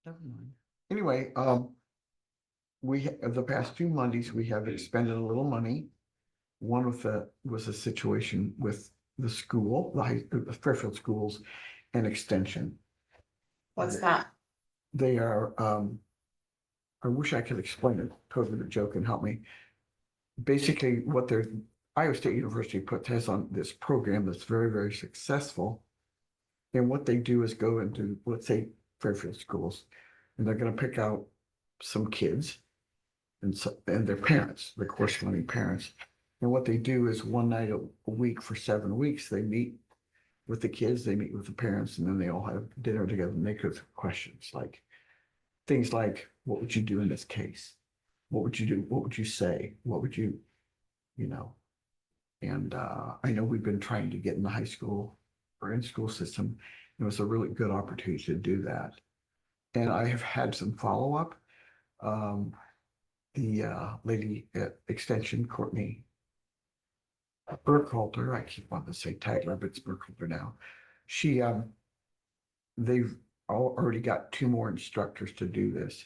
Never mind. Anyway, the past 2 Mondays, we have expended a little money. One of the was a situation with the school, the Fairfield schools and extension. What's that? They are, I wish I could explain it, totally a joke and help me. Basically, what Iowa State University has on this program that's very, very successful. And what they do is go into, let's say, Fairfield schools, and they're going to pick out some kids and their parents, the corresponding parents. And what they do is one night a week for 7 weeks, they meet with the kids, they meet with the parents, and then they all have dinner together and they go through questions like things like, what would you do in this case? What would you do? What would you say? What would you, and I know we've been trying to get in the high school or in school system. It was a really good opportunity to do that. And I have had some follow-up. The lady at Extension, Courtney Burkhalter, I keep wanting to say Tagler, but it's Burkhalter now. They've already got 2 more instructors to do this.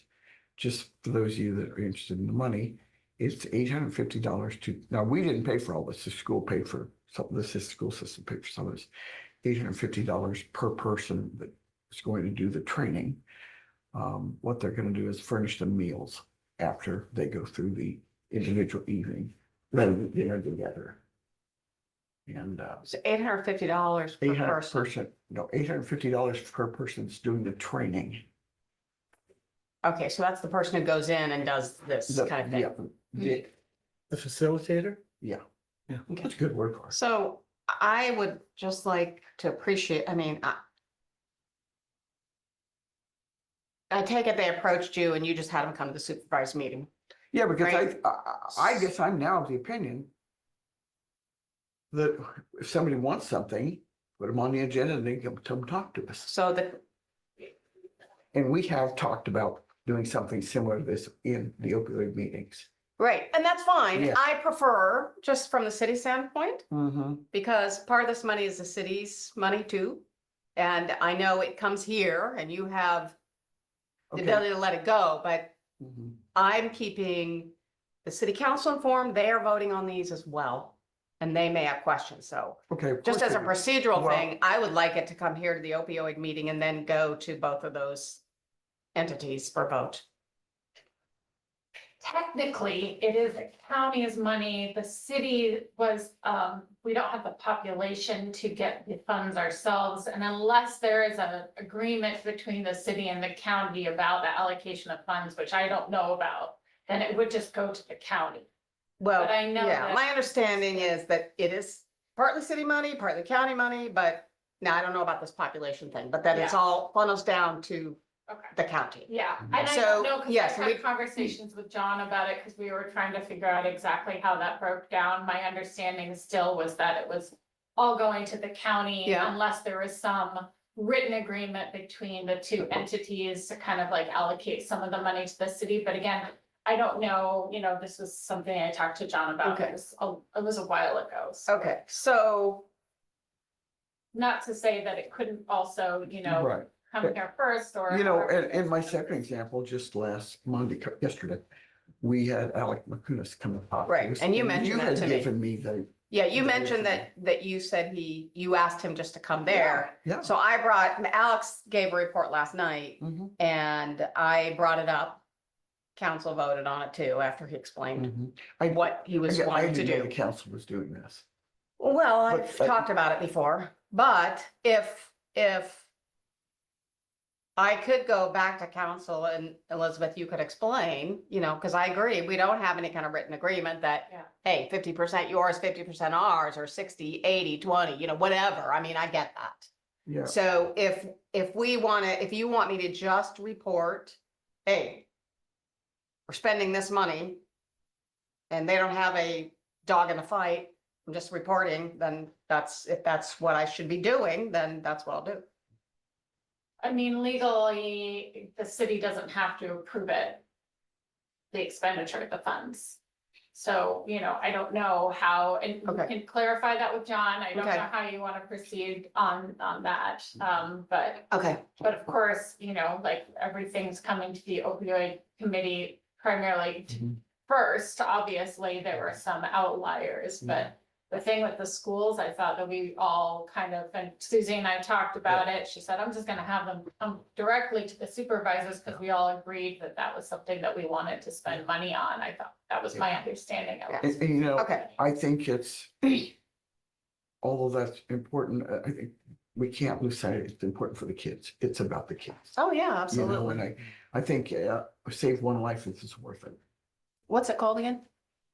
Just for those of you that are interested in the money, it's $850 now we didn't pay for all this, the school paid for some of this, the school system paid for some of this. $850 per person that is going to do the training. What they're going to do is furnish them meals after they go through the individual evening, rather than dinner together. And So $850 per person. $850 per person is doing the training. Okay, so that's the person who goes in and does this kind of thing. Yeah, The facilitator? yeah, Yeah. that's a good word for it. So I would just like to appreciate, I take it they approached you and you just had them come to the supervisor meeting. Yeah, because Right. I guess I'm now of the opinion that if somebody wants something, put them on the agenda and they come talk to us. So And we have talked about doing something similar to this in the opioid meetings. right, and that's fine. Yeah. I prefer, just from the city standpoint, Mm-hmm. because part of this money is the city's money too. And I know it comes here and you have the Okay. ability to let it go, but Mhm. I'm keeping the city council informed. They are voting on these as well. And they may have questions, so Okay. of just course as a they do. procedural Well- thing, I would like it to come here to the opioid meeting and then go to both of those entities for vote. Technically, it is the county's money. The city was, we don't have the population to get the funds ourselves. And unless there is an agreement between the city and the county about the allocation of funds, which I don't know about, then it would just go to the county. Well, But I know yeah, that- my understanding is that it is partly city money, partly county money, but now I don't know about this population thing, but that it's Yeah. all funnels down to Okay. the county. Yeah, and I So, don't know, because yes, I've we- had conversations with John about it, because we were trying to figure out exactly how that broke down. My understanding still was that it was all going to the county Yeah. unless there was some written agreement between the two entities to kind of like allocate some of the money to the city. But again, I don't know, this was something I talked to John about. Okay. It was a while ago. So Okay, so, not to say that it couldn't also, Right. come here first or. And my second example, just yesterday, we had Alec McCunis come and talk to Right, us, and you mentioned that to me. You had given me the, yeah, you Yeah, mentioned yeah. that you said you asked him just to come there. yeah. So Alex gave a report last night Mhm, and I brought it up. Council voted on it too, after he explained mhm. what he was I wanting to didn't know do. the council was doing this. Well, I've But- talked about it before, but if I could go back to council and Elizabeth, you could explain, because I agree, we don't have any kind of written agreement that, Yeah. hey, 50% yours, 50% ours, or 60, 80, 20, whatever. I mean, I get that. Yeah, So if you want me to just report, hey, we're spending this money and they don't have a dog in the fight, I'm just reporting, then if that's what I should be doing, then that's what I'll do. I mean, legally, the city doesn't have to approve it. The expenditure of the funds. So, I don't know how, and you Okay. can clarify that with John. I don't Okay. know how you want to proceed on that. But Okay, of course, like everything's coming to the opioid committee primarily Mhm. first. Obviously, there were some outliers, but the thing with the schools, I thought that we all kind of, and Susie and I talked about it. She said, I'm just gonna have them come directly to the supervisors because we all agreed that that was something that we wanted to spend money on. I thought that was my understanding of it. And, okay, I think it's, although that's important, I think we can't lose sight, it's important for the kids. It's about the kids. oh, yeah, You know, absolutely. and I think save one life is worth it. What's it called again?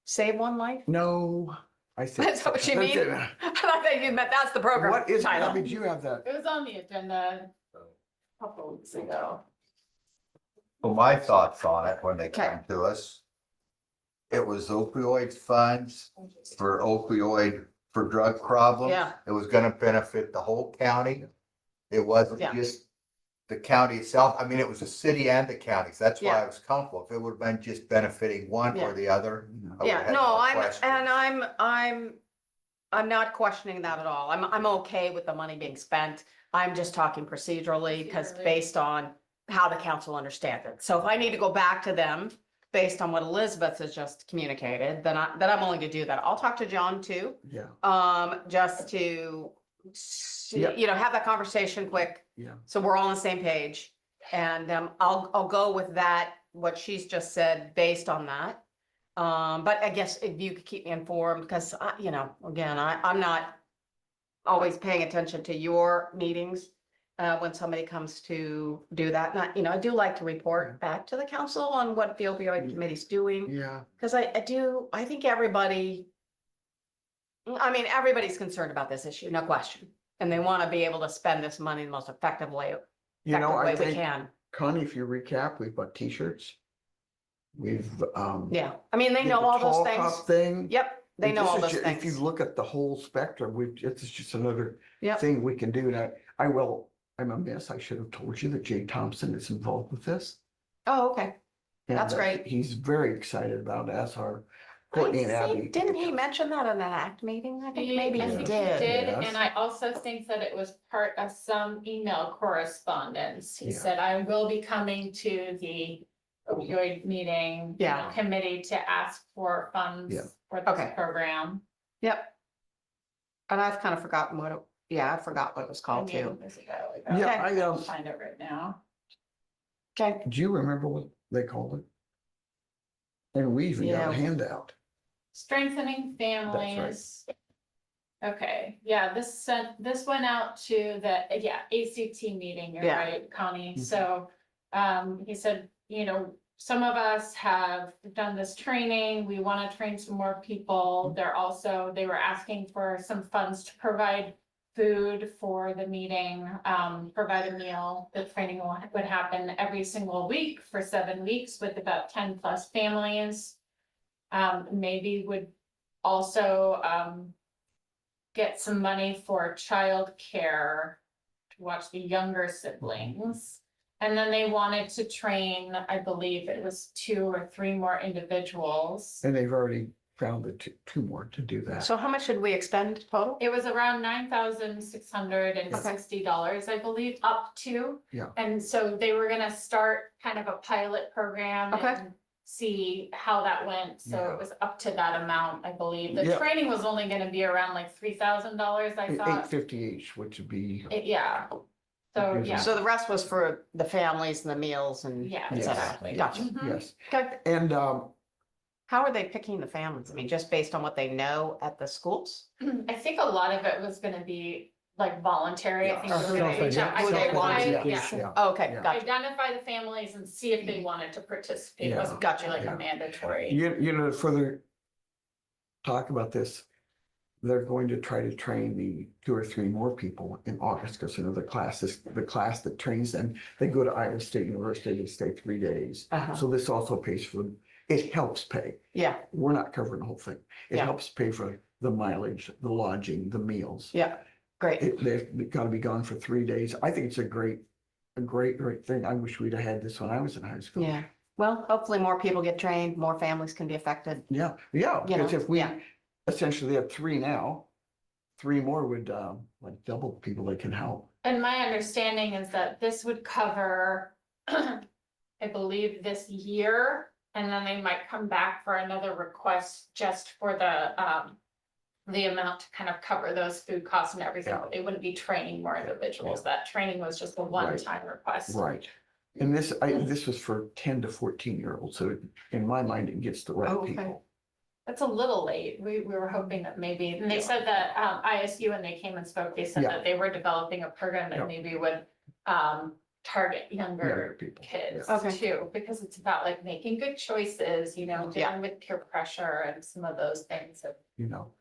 Save One Life? No, I said. That's what you mean? I thought you meant that's the program What is, title. Abby, did you have that? It was on the agenda a couple weeks ago. Well, my thoughts on it when they Okay. came to us. It was opioid funds for drug problems. Yeah. It was gonna benefit the whole county. It wasn't Yeah. just the county itself. I mean, it was the city and the counties. That's why Yeah. I was comfortable. If it would have been just benefiting one Yeah. or the other. I would've Yeah, had no, more I'm, questions. and I'm not questioning that at all. I'm okay with the money being spent. I'm just talking procedurally, because Procedurally. based on how the council understands it. So if I need to go back to them based on what Elizabeth has just communicated, then I'm willing to do that. I'll talk to John too, Yeah, just to, Yeah. have that conversation quick. yeah. So we're all on the same page. And I'll go with that, what she's just said, based on that. But I guess if you could keep me informed, because again, I'm not always paying attention to your meetings when somebody comes to do that. And I do like to report back to the council on what the opioid committee's doing. Yeah, Because I think everybody's concerned about this issue, no question. And they want to be able to spend this money in the most effective way I we think, can. Connie, if you recap, we've bought t-shirts. We've, Yeah, they did know the all those tall things. cup Thing. Yep, they And know this all is those ju- If you things. look at the whole spectrum, it's just another Yep. thing we can do. And I'm amiss, I should have told you that Jay Thompson is involved with this. Oh, okay. And That's great. He's very excited about it, as are Courtney and Abby. Didn't he mention that in an ACT meeting? I think maybe I he think did. Yes. and I also think that it was part of some email correspondence. He Yeah. said, I will be coming to the opioid meeting. Yeah. Committee to ask for Yeah. funds for Okay. this program. Yep. And I've kind of forgotten I forgot what it was called I mean, too. this is about- Yeah, I I, can find it right now. Okay, do you remember what they called it? And we even got Yeah. a handout. Strengthening families. Okay, yeah, this went out to the, ACT meeting, you're Yeah. right, Connie, Mhm. so, he said, some of us have done this training, we wanna train some more people, they were asking for some funds to provide food for the meeting, provide a meal, the training would happen every single week for 7 weeks with about 10+ families. Maybe would also, get some money for childcare to watch the younger siblings. And then they wanted to train, I believe it was 2 or 3 more individuals. And they've already found the two more to do that. so how much should we expend total? It was around $9,660, I believe, up to. Yeah. And so they were gonna start kind of a pilot program. Okay. And see how that went, so Yeah. it was up to that amount, I believe. The Yeah. training was only gonna be around like $3,000, I thought. $850 each, which would be, Yeah. So, yeah. So the rest was for the families and the meals and. Yeah, Yes. exactly. Gotcha. Mhm. yes. Okay, And, how are they picking the families? Just based on what they know at the schools? I think a lot of it was gonna be like voluntary, I think. Yeah. they were gonna reach out, Self-identification. yeah. Okay, Yeah. gotcha. Identify the families and see if they wanted to participate, it wasn't Gotcha. like Yeah. a mandatory. to further talk about this, they're going to try to train the 2 or 3 more people in August, because the class that trains them, they go to Iowa State University, they stay 3 days. Uh-huh. So this also pays for, it helps pay. Yeah, We're not covering the whole thing. It Yeah. helps pay for the mileage, the lodging, the meals. yeah, great. They've got to be gone for 3 days. I think it's a great thing. I wish we'd have had this when I was in high school. Yeah, Well, hopefully more people get trained, more families can be affected. Yeah, You because know, if we yeah. essentially have three now, three more would like double people that can help. And my understanding is that this would cover, I believe, this year. And then they might come back for another request just for the amount to kind of cover those food costs and everything. Yeah. But they wouldn't be training more individuals. That training was just a one-time request. Right. And this was for 10 to 14-year-olds, so in my mind, it gets the right Oh, okay. people. That's a little late. We were hoping that maybe, and they Yeah. said that ISU, when they came and spoke, they said Yeah. that they were developing a program Yeah. that maybe would target Younger younger people. kids Yeah. Okay. too, because it's about like making good choices, you know, Yeah. dealing with peer pressure and some of those things that You know,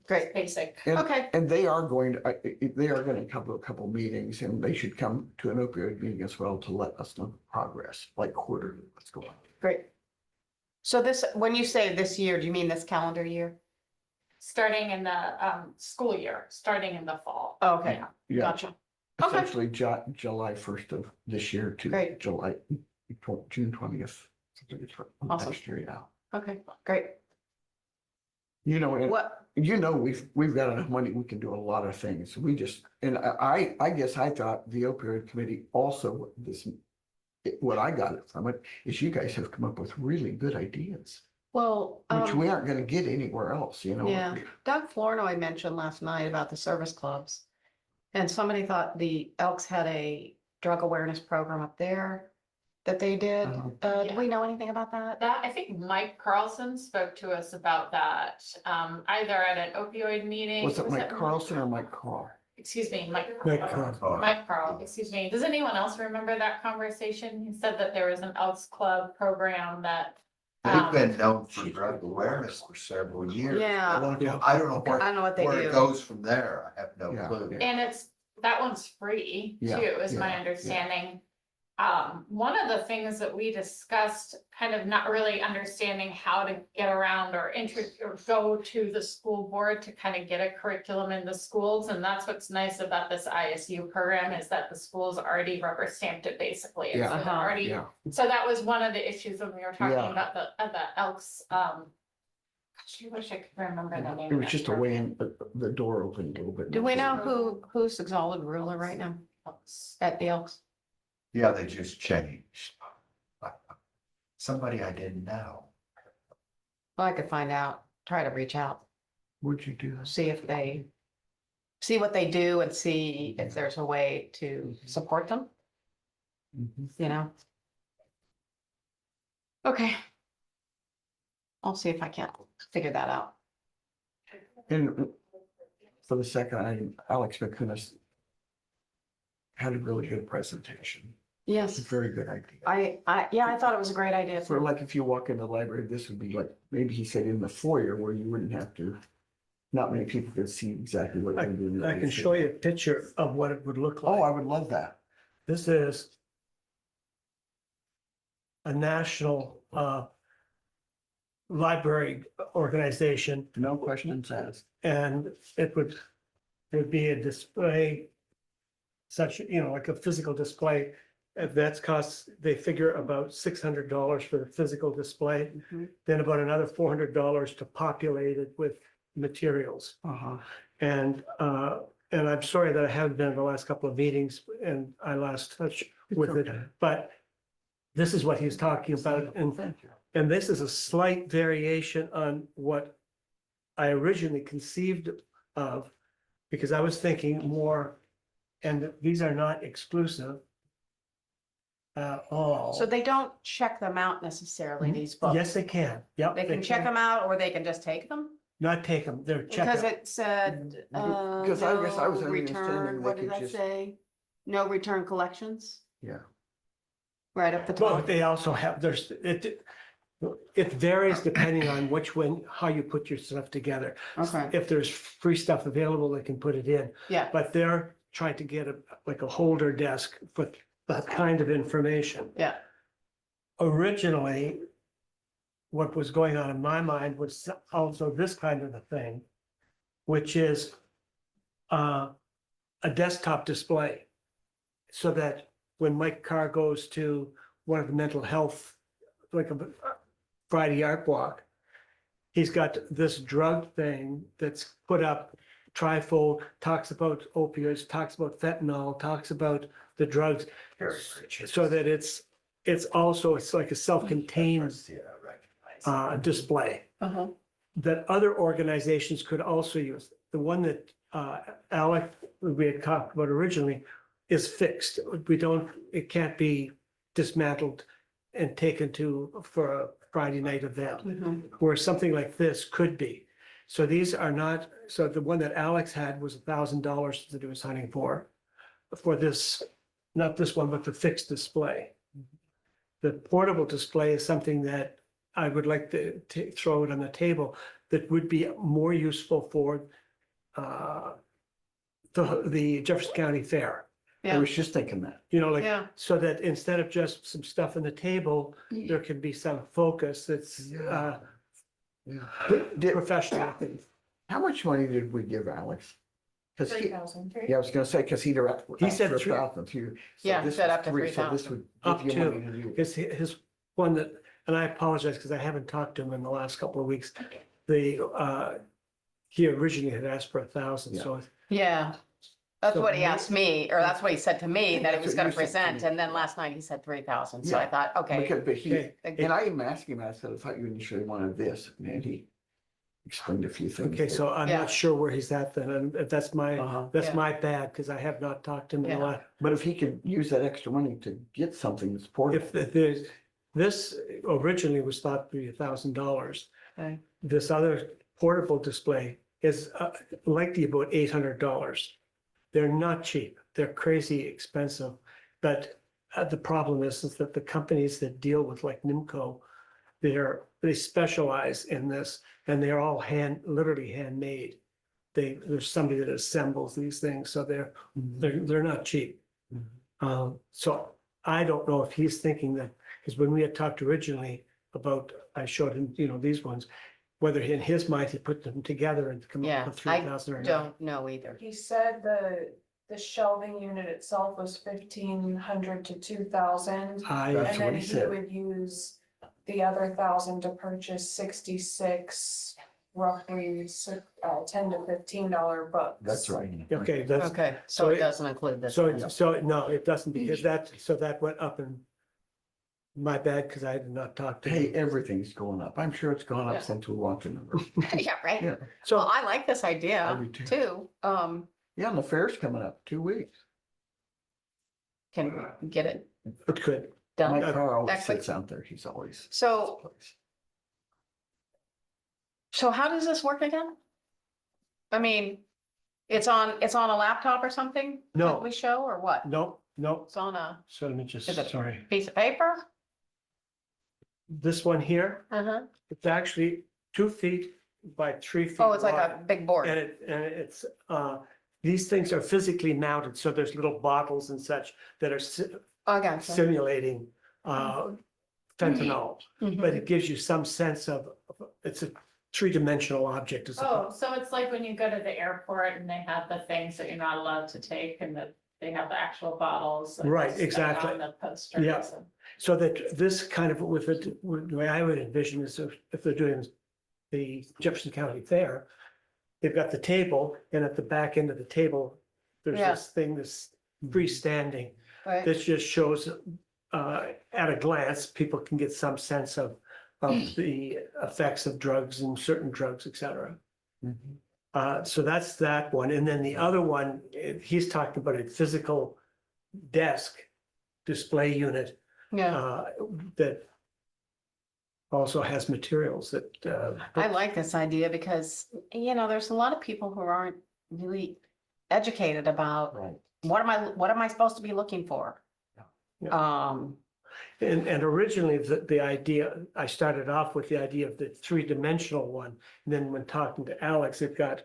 Great. basic. and, Okay. and they are going to come to a couple meetings, and they should come to an opioid meeting as well to let us know progress, like quarterly, what's going on. Great. So this, when you say this year, do you mean this calendar year? Starting in the school year, starting in the fall. Oh, okay, Yeah, gotcha. Okay. essentially July 1st of this year to Great. June 20th. Awesome. Next year, yeah. Okay, great. You know, and What, we've got enough money, we can do a lot of things. We just, and I guess I thought the opioid committee also, what I got it from it is you guys have come up with really good ideas, well, which we aren't gonna get anywhere else, you know? yeah. Doug Flournoy mentioned last night about the service clubs. And somebody thought the Elks had a drug awareness program up there that they did. Uh-huh. Do we know anything about that? That, I think Mike Carlson spoke to us about that, either at an opioid meeting. Was it Mike that- Carlson or Mike Carr? Excuse me, Mike. Mike Carl. Mike Carl, excuse me. Does anyone else remember that conversation? He said that there was an Elks Club program that. They've been known for drug awareness for several years. Yeah. I don't know I don't know what they where it do. goes from there. I have no Yeah. clue. And that one's free Yeah, too, is my yeah, yeah. understanding. One of the things that we discussed, kind of not really understanding how to get around or go to the school board to kind of get a curriculum in the schools. And that's what's nice about this ISU program is that the schools already rubber stamped it basically. And Yeah. so they're Uh-huh. already, Yeah, so that was one of the issues when we were talking Yeah. about the Elks, gosh, I wish I could remember the name. it of was that just a program. way in, the door opened a little bit. Do we know who's the solid ruler right now at the Elks? Yeah, they just changed. Somebody I didn't know. Well, I could find out, try to reach out, Would you do this? see what they do and see if there's a way to support them, Mhm. you know? Okay. I'll see if I can figure that out. And for the second, Alex McCunis had a really good presentation. It's a Yes, very good idea. I thought it was a great idea. For like, if you walk in the library, this would be like, maybe he said in the foyer where you wouldn't have to, not many people could see exactly what you're doing. I can show you a picture of what it would look Oh, I like. would love that. This is a national library organization, No questions asked. and it would be a display such, you know, like a physical display. That's costs, they figure about $600 for the physical display, Mhm. then about another $400 to populate it with materials. Uh-huh. And I'm sorry that I haven't been at the last couple of meetings and I lost touch with it, okay. but this is what he's talking about. Thank you. And this is a slight variation on what I originally conceived of, because I was thinking more, and these are not exclusive at all. So they don't check them out necessarily, these books? Yes, they can. Yep. They can check them out or they can just take them? Not take them, they're Because checked. it said, Because I guess I was no under the understanding return, they what did could that just- say? No return collections, Yeah. right up the But top. they also have, it varies depending on how you put your stuff together. Okay, If there's free stuff available, they can put it in. yeah, But they're trying to get like a holder desk for that kind of information. yeah, Originally, what was going on in my mind was also this kind of a thing, which is a desktop display. So that when Mike Carr goes to one of the mental health, like a Friday art walk. He's got this drug thing that's put up, trifold, talks about opioids, talks about fentanyl, talks about the drugs. So that it's also, it's like a self-contained display Uh-huh. that other organizations could also use. The one that Alec, we had talked about originally, is fixed. It can't be dismantled and taken for a Friday night event, where something like this could be. So these are not, so the one that Alex had was $1,000 that he was hunting for this, not this one, but the fixed display. The portable display is something that I would like to throw it on the table that would be more useful for the Jefferson County Fair. I Yeah, was just thinking that. You know, like, yeah, so that instead of just some stuff on the table, there can be some focus that's Yeah. Did, professional. how much money did we give Alex? Because he, 3,000. yeah, I was gonna say, because he He said asked for three- 1,000 too. So Yeah, this said was up to three, so this 3,000. would Up give you to. money to do. His one that, and I apologize because I haven't talked to him in the last couple of weeks. He originally had asked for 1,000, so yeah. That's So what he may- asked me, or that's what he said to me, that he That's was what gonna you said to present, me. and then last night he said 3,000, so I Yeah. thought, okay. Because, but he, okay, and I even asked him, I said, I thought you initially wanted this, and he explained a few things. okay, so I'm Yeah. not sure where he's at then, and if that's Uh-huh. Yeah. my bad, because I have not talked to him in the Yeah. last. But if he could use that extra money to get something that's portable. If there's, this originally was thought to be $1,000. Okay. This other portable display is likely about $800. They're not cheap. They're crazy expensive. But the problem is that the companies that deal with like Nimco, they specialize in this and they're all literally handmade. There's somebody that assembles these things, so they're not cheap. So I don't know if he's thinking that, because when we had talked originally about, I showed him, these ones, whether in his mind he put them together and come Yeah, up with I 3,000 or not. Don't know either. He said the shelving unit itself was 1,500 to 2,000. That's And what then he he said. would use the other 1,000 to purchase 66 roughly $10 to $15 books. That's right. Okay, that's, Okay, so so it it- doesn't include this. so, then. no, it doesn't, because that went up in my bad, because I did not talk to Hey, him. everything's going up. I'm sure it's gone Yeah. up since we walked in the room. Yeah, right? Yeah, Well, So, I like this I idea do too. too. Yeah, and the fair's coming up, 2 weeks. Can we get it it could, done? My car always Actually- sits out there. He's always. So, so how does this work again? I mean, it's on a laptop or something? No. that we show or what? no, It's on a so let me just, Is it- sorry. piece of paper? This one here, Uh-huh. it's actually 2 feet by 3 feet. Oh, it's like wide. a big board. And it's, these things are physically mounted, so there's little bottles and such that are I got you. simulating fentanyl. Mhm. But it gives you some sense of, it's a three-dimensional object. Oh, so it's like when you go to the airport and they have the things that you're not allowed to take and that they have the actual bottles. and Right, stuff exactly. On the posters. Yeah. and- So that this kind of, the way I would envision is if they're doing the Jefferson County Fair, they've got the table, and at the back end of the table, there's Yeah. this thing that's freestanding. Right. This just shows, at a glance, people can get some sense of the effects of drugs and certain drugs, et cetera. So that's that one. And then the other one, he's talking about a physical desk display unit Yeah, that also has materials that, I like this idea because, there's a lot of people who aren't really educated about Right. what am I supposed to be looking for? and originally the idea, I started off with the idea of the three-dimensional one. And then when talking to Alex, it got,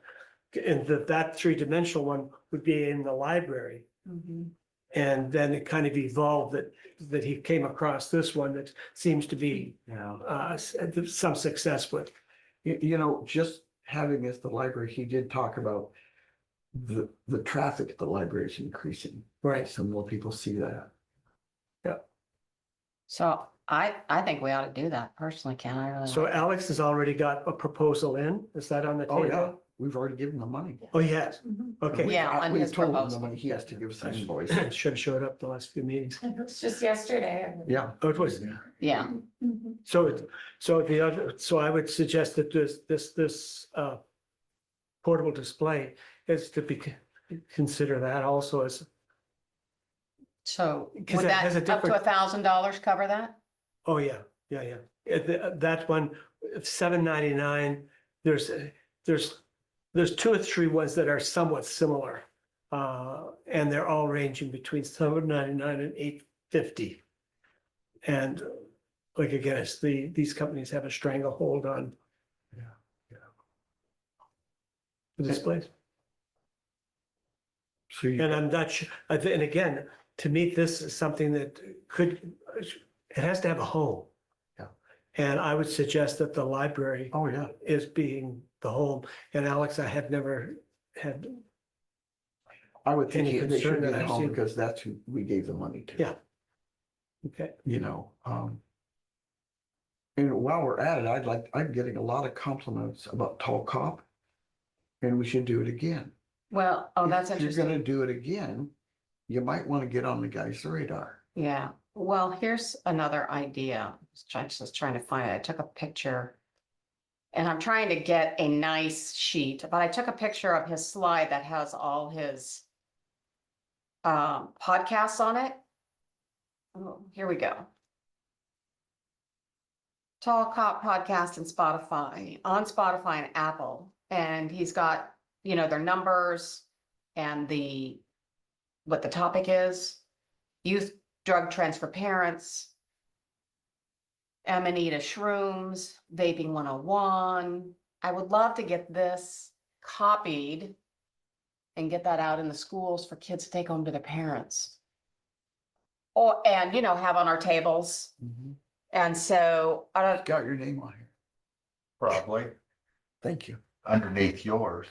and that three-dimensional one would be in the library. And then it kind of evolved that he came across this one that seems to be Yeah. some success with. Just having as the library, he did talk about the traffic at the library is increasing. Right. So more people see that. So I think we ought to do that personally, Ken. I really So like it. Alex has already got a proposal in. Is that on the Oh, yeah, table? we've already given the money. Oh, yes. Okay. Yeah, on We've his told him the proposal. money, he has to give us an invoice. Should have showed up the last few meetings. It was just yesterday. Yeah. Oh, it was. Yeah, Mhm. So the other, so I would suggest that this portable display is to be, consider that also as, so Because would it that has a up to different- $1,000 cover that? oh, yeah. That one, $7.99, there's two or three ones that are somewhat similar. And they're all ranging between $7.99 and $8.50. And like, again, it's these companies have a stranglehold on the displays. So you, And I'm not sure, and again, to me, this is something that could, it has to have a home. Yeah. And I would suggest that the library oh, yeah. is being the home. And Alex, I had never had, I would think Any they should concern be that at I've home seen? because that's who we gave the money to. Yeah. okay, You know, and while we're at it, I'm getting a lot of compliments about Tall Cop. And we should do it again. Well, oh, that's If you're interesting. gonna do it again, you might want to get on the guy's radar. Yeah, well, here's another idea. Just trying to find it. I took a picture. And I'm trying to get a nice sheet, but I took a picture of his slide that has all his podcasts on it. Oh, here we go. Tall Cop Podcast and Spotify, on Spotify and Apple. And he's got, their numbers and what the topic is. Youth drug trends for parents. Amanita shrooms, vaping 101. I would love to get this copied and get that out in the schools for kids to take home to their parents. And have on our tables. And so, Got your name on here. Probably Thank you. underneath yours.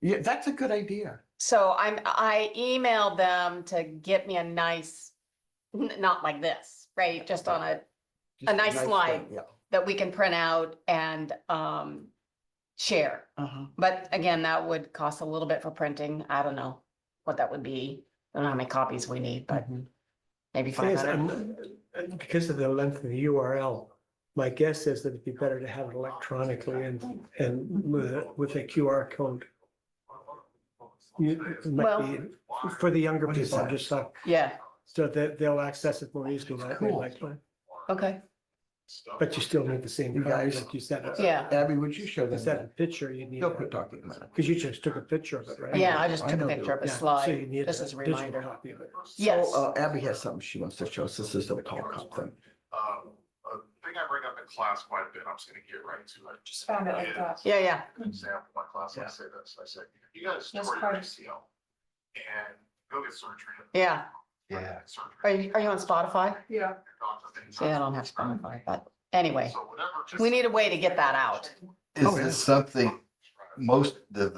Yeah, that's a good idea. so I emailed them to get me a nice, not like this, right? Just on Just nice slide. thing, yeah. that we can print out and share. Uh-huh. But again, that would cost a little bit for printing. I don't know what that would be. I don't know how many copies we need, but Mhm. maybe thing is, 500. because of the length of the URL, my guess is that it'd be better to have it electronically and with a QR code. It might be, for the younger What is people, that? just Yeah, so that they'll access it more easily that way, Cool. likely. okay, But you still need the same You copy, guys- like you said. yeah, Abby, would you show them Instead that? of picture, you need, They'll quit talking about it. because you just took a picture of it, right? yeah, I just I took a know picture of a Yeah, so slide. you need This is a digital reminder. copy of it. Yes. So, Abby has something she wants to show us. This is the Tall Cop thing. A thing I bring up in class quite a bit, I'm just gonna get right to it. Just found it like that. Yeah, yeah, An example, my class, I say this, I said, you guys Yes, tore your pardon. ACL and go get surgery. yeah. Yeah. Surgery. Are you on Spotify? Yeah. Your doctor thinks See, I don't have Spotify, but anyway, So whatever, just- we need a way to get that out. Is Oh, yeah. this something, most of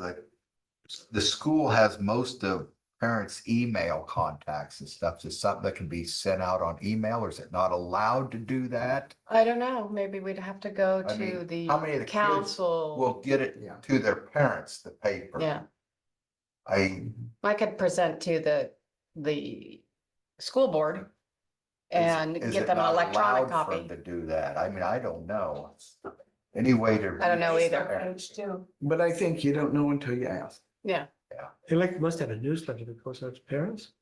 the school has most of parents' email contacts and stuff. Is it something that can be sent out on email or is it not allowed to do that? I don't know, maybe we'd have to go I to mean, the how many of the kids council. We'll get it Yeah. to their parents, the paper. Yeah, I could present to the school board and is get it them an not electronic allowed for them copy. to do that. I mean, I don't know. Any way to. I don't know reach either. their- Page two. But I think you don't know until you ask. Yeah, They must have a newsletter that goes out to parents.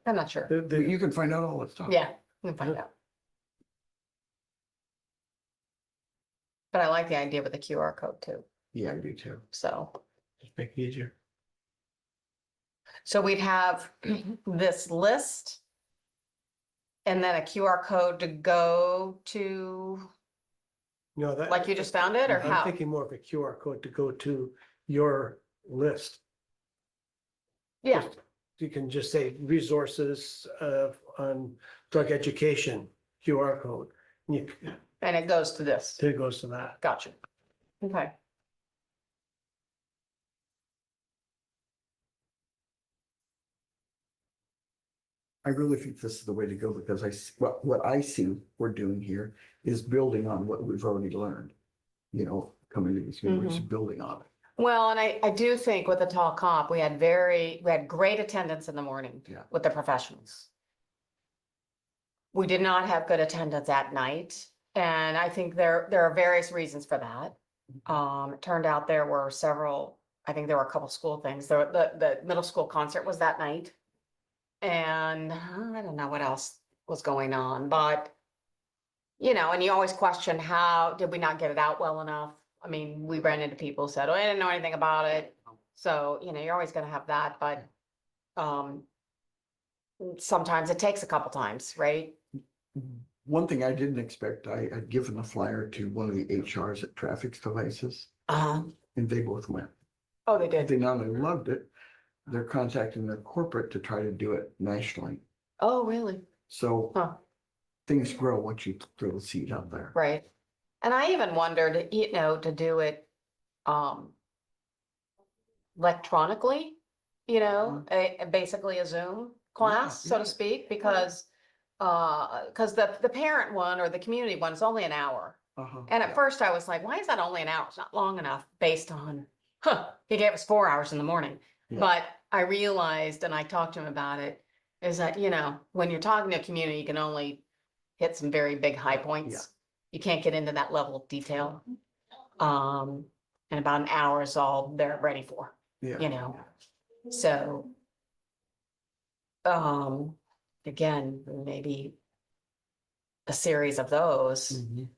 I'm not sure. You can find out all this stuff. Yeah, we can find out. But I like the idea with the QR code too, Yeah, I do too. so. Just make it easier. So we'd have this list. And then a QR code to go to, No, that. like you just found it, or I'm how? thinking more of a QR code to go to your list. Yeah, Just- You can just say resources on drug education, QR code. And and it goes to this. it goes to that. Gotcha. Okay. I really think this is the way to go because what I see we're doing here is building on what we've already learned. You know, coming to these universities, building on it. Well, and I do think with the tall comp, we had great attendance in the morning Yeah. with the professionals. We did not have good attendance at night, and I think there are various reasons for that. It turned out there were several, I think there were a couple school things. The middle school concert was that night. And I don't know what else was going on, but you know, and you always question how did we not get it out well enough? I mean, we ran into people who said, oh, I didn't know anything about it. So, you know, you're always gonna have that, but sometimes it takes a couple times, right? One thing I didn't expect, I had given a flyer to one of the HRs at Traffic Devices, and they both went. Oh, they They did. not only loved it, they're contacting their corporate to try to do it nationally. Oh, really? So Huh. things grow once you throw the seed out there. Right. And I even wondered, you know, to do it electronically, you know, basically a Zoom class, so to speak, because the parent one or the community one is only an hour. And at first I was like, why is that only an hour? It's not long enough based on, he gave us 4 hours in the morning. Yeah. But I realized, and I talked to him about it, is that, you know, when you're talking to a community, you can only hit some very big high points. Yeah. You can't get into that level of detail. And about an hour is all they're ready for, Yeah. you know? So, again, maybe a series of those. Mhm.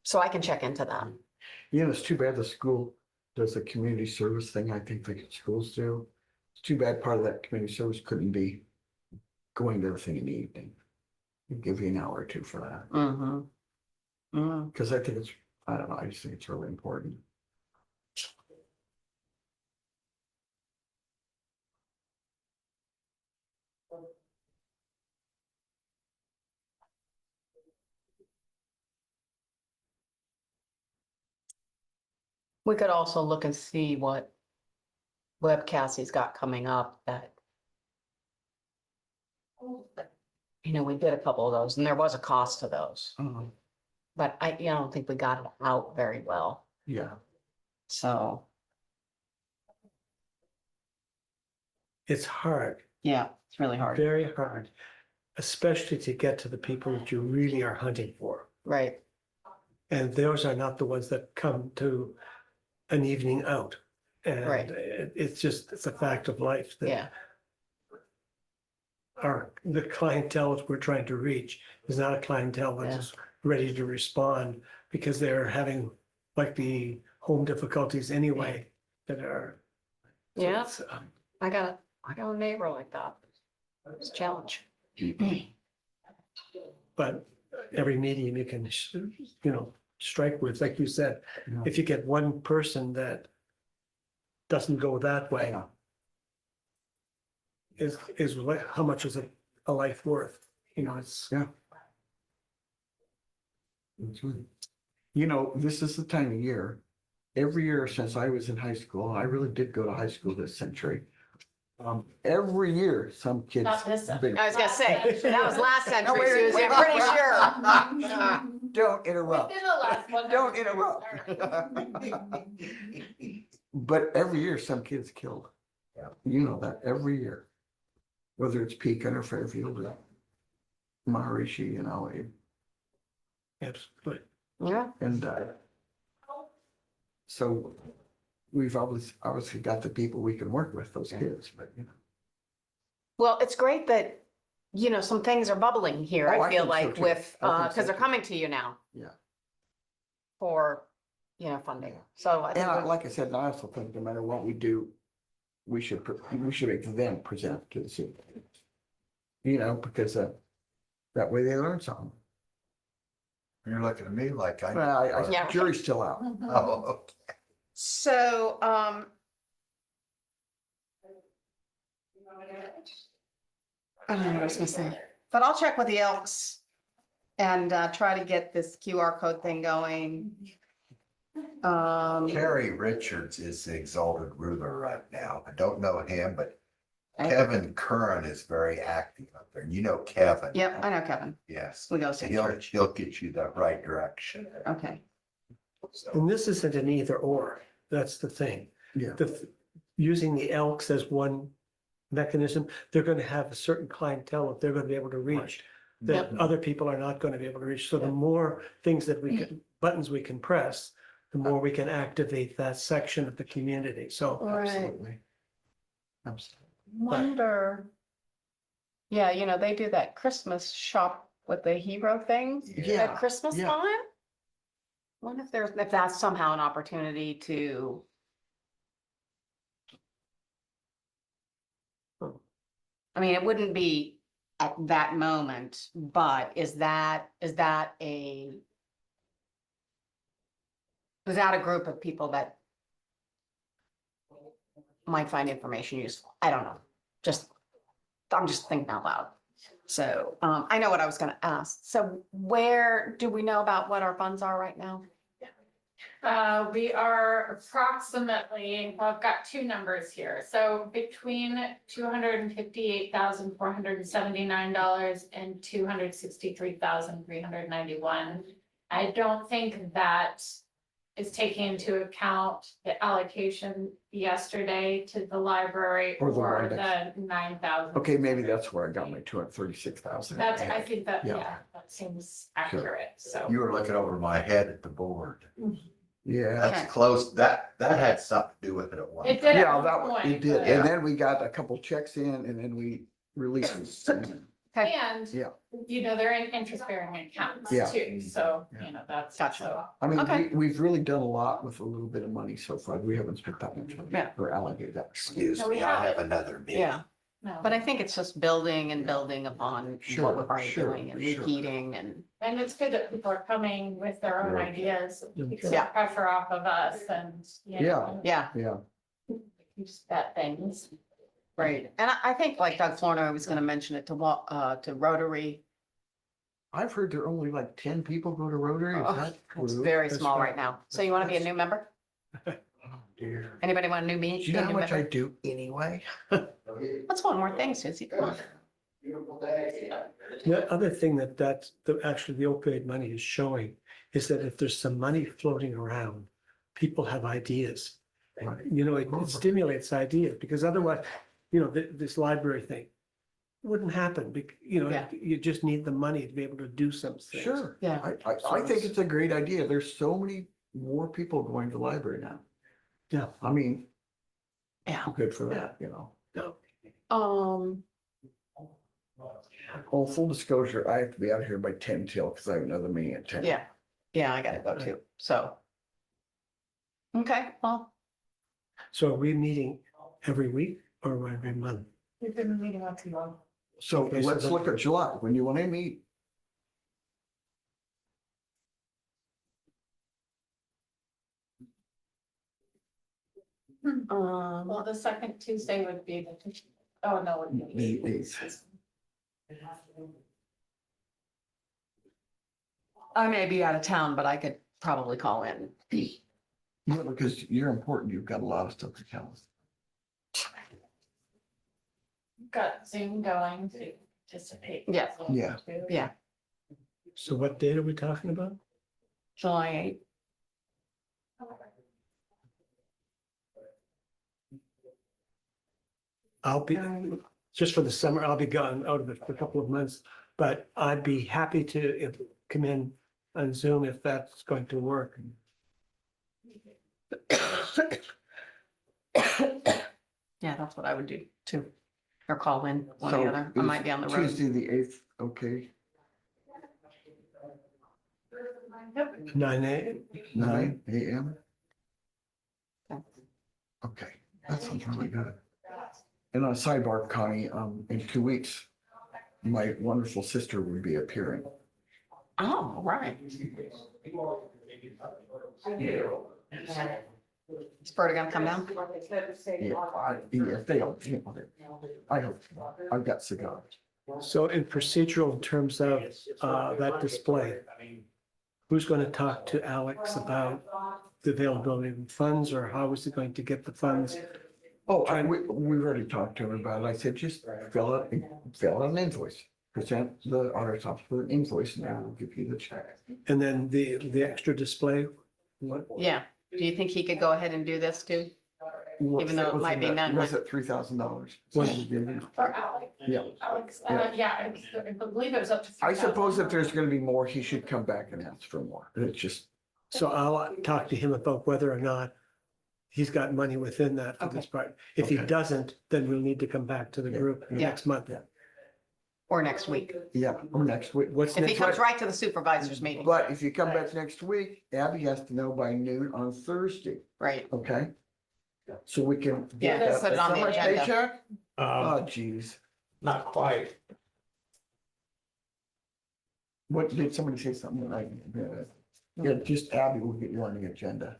So I can check into that. You know, it's too bad the school does a community service thing. I think the schools do. It's too bad part of that community service couldn't be going to everything in the evening. Give you an hour or two for that. Mm-hmm. Because I think it's, I don't know, I just think it's really important. We could also look and see what webcasts he's got coming up that, you know, we did a couple of those and there was a cost to those, but I don't think we got it out very well. Yeah. So, It's hard, yeah, it's really hard. very hard, especially to get to the people that you really are hunting for. Right. And those are not the ones that come to an evening out. Right. And it's a fact of life Yeah. that the clientele that we're trying to reach is not a clientele that Yeah. is ready to respond because they're having like the home difficulties anyway that are. so Yeah. it's, I got a neighbor like that. It's a challenge. But every medium you can, strike with, like you said, if you get one person that doesn't go that way, is like, how much is a life worth? It's. Yeah. That's right. You know, this is the time of year. Every year since I was in high school, I really did go to high school this century. Every year, some kids. Not this big- I was gonna say, that was last No, century, wait, Susie, wait. I'm pretty sure. Don't interrupt. Within the last one. Don't interrupt. But every year, some kids killed. Yeah. You know that, every year. Whether it's Pekin or Fairfield or Maharishi, Absolutely. Yeah, and so we've obviously got the people we can work with, those kids, but well, it's great that, some things are bubbling here, Oh, I I feel think so like too. with, I think because so they're too. coming to you now. Yeah. For, funding, so I think. And like I said, I also think no matter what we do, we should make them present to the city. Because that way they learn something. You're looking at me like I. Well, Yeah. jury's still out. Oh, okay. So, I don't know what I was gonna say, but I'll check with the Elks and try to get this QR code thing going. Terry Richards is the exalted ruler right now. I don't know him, but Kevin Curran is very active up there. You know Kevin. Yep, I know Kevin. Yes. We go to the same He'll, church. he'll get you the right direction. Okay. And this isn't an either or, that's the thing. Yeah. Using the Elks as one mechanism, they're gonna have a certain clientele that they're gonna be able to reach that other people are not gonna be able to reach. So the more things that we can, buttons we can press, the more we can activate that section of the community. So Absolutely. Absolutely. Wonder. Yeah, you know, they do that Christmas shop with the hero things Yeah, at Christmas yeah. time. Wonder if that's somehow an opportunity to. I mean, it wouldn't be at that moment, but is that a? Is that a group of people that might find information useful? I don't know. I'm just thinking out loud. So, I know what I was gonna ask. So where do we know about what our funds are right now? We are approximately, well, I've got two numbers here, so between $258,479 and $263,391. I don't think that is taking into account the allocation yesterday to the library Or the or index. the 9,000. Okay, maybe that's where I got my 236,000. That's, I think that, Yeah. yeah, that seems accurate, so. You were looking over my head at the board. Yeah. Okay. That's close. That had something to do with it at one It time. did. Yeah, at that one one, point, it did. but- And then we got a couple checks in and then we released them. Okay. And, Yeah. you know, they're in interest-bearing accounts Yeah. too, so, Yeah. you know, that's. Gotcha. so- I mean, Okay. we've really done a lot with a little bit of money so far. We haven't spent that much money Yeah. or allocated that. Excuse No, we me, I have have it. another meeting. Yeah, No. but I think it's just building and building upon Sure, what we're already sure, doing and sure. repeating and. And it's good that people are coming with their own Yeah. ideas, takes some Yeah. pressure off of us and, you know. Yeah, Yeah. You just bet things. right. And I think like Doug Florno was gonna mention it to Rotary. I've heard there are only like 10 people go to Rotary. Is Oh, that It's true? very That's small right. right now. So you wanna be a new member? Oh, dear. Anybody want a new Do meeting? you know how much I do anyway? That's one more thing, Susie. Come on. the other thing actually the opioid money is showing is that if there's some money floating around, people have ideas. Right. You know, it stimulates ideas because otherwise, you know, this library thing wouldn't happen. You know, Yeah. you just need the money to be able to do some things. Sure. Yeah. I think it's a great idea. There's so many more people going to the library now. Yeah. I mean, Yeah. good for that, you know. Um, Oh, full disclosure, I have to be out of here by 10 till because I have another meeting at 10. yeah, I gotta go too, so. Okay, well, So are we meeting every week or every month? We've been meeting once a month. So Okay, so let's then- look at July, when you want to meet. Well, the second Tuesday would be oh, no. it would be The 8th. I may be out of town, but I could probably call in. Yeah, because you're important. You've got a lot of stuff to tell us. Got Zoom going to participate. Yeah. Yeah. Too. Yeah, So what date are we talking about? July 8th. I'll be, just for the summer, I'll be gone out of it for a couple of months, but I'd be happy to come in on Zoom if that's going to work. Yeah, that's what I would do too. Or call in, one or So the other. I is might be on the road. Tuesday, the 8th, okay, 9 a.m. 9 a.m. Okay. Okay, that sounds really good. And on a sidebar, Connie, in 2 weeks, my wonderful sister will be appearing. Oh, right. Is Berta gonna come down? Yeah, if they don't, you know, I hope, I've got cigars. So in procedural in terms of that display, who's going to talk to Alex about the availability of funds or how is he going to get the funds? Oh, we've already talked to him about it. I said, just fill out an invoice. Present the auditor's office with an invoice and they will give you the check. And then the extra display, what? Yeah, do you think he could go ahead and do this too? Even though it might be Was it $3,000? For Alex. Yeah. Alex, Yeah. yeah, I believe it was up to. I suppose if $3,000. there's gonna be more, he should come back and ask for more. It's just, So I'll talk to him about whether or not he's got money within that for this part. If he Okay. doesn't, then we'll need to come back to the group Yeah. next month. Or next week? yeah, or next week. What's If he next? comes right to the supervisors meeting, But if you come back next week, Abby has to know by noon on Thursday, right? okay? So we can. Yeah, get that. put it on the Is that my agenda. paycheck? Oh, geez. Not quite. What, did somebody say something like, yeah, just Abby will get you on the agenda.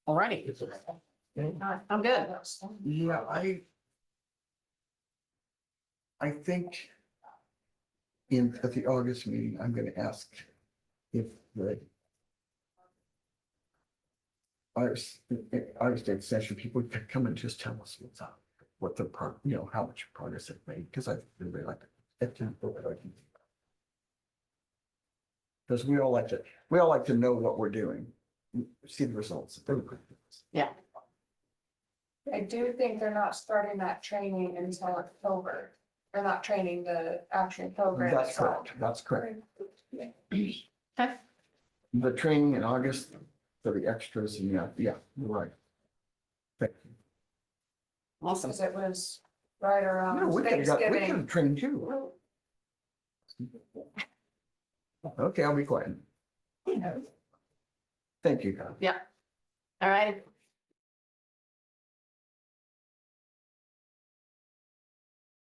Alrighty, I'm good. Yeah, I think at the August meeting, I'm gonna ask if the Iowa State session people could come and just tell us what's up, what the how much progress they've made, because I really like it. Because we all like to know what we're doing, see the results. Yeah, I do think they're not starting that training until October. They're not training the actual program. That's itself. correct, that's correct. okay, The training in August for the extras and yeah, you're right. Thank you. awesome. Because it was right No, around we could have Thanksgiving. trained you. Okay, I'll be quiet. Thank you, guys. All right,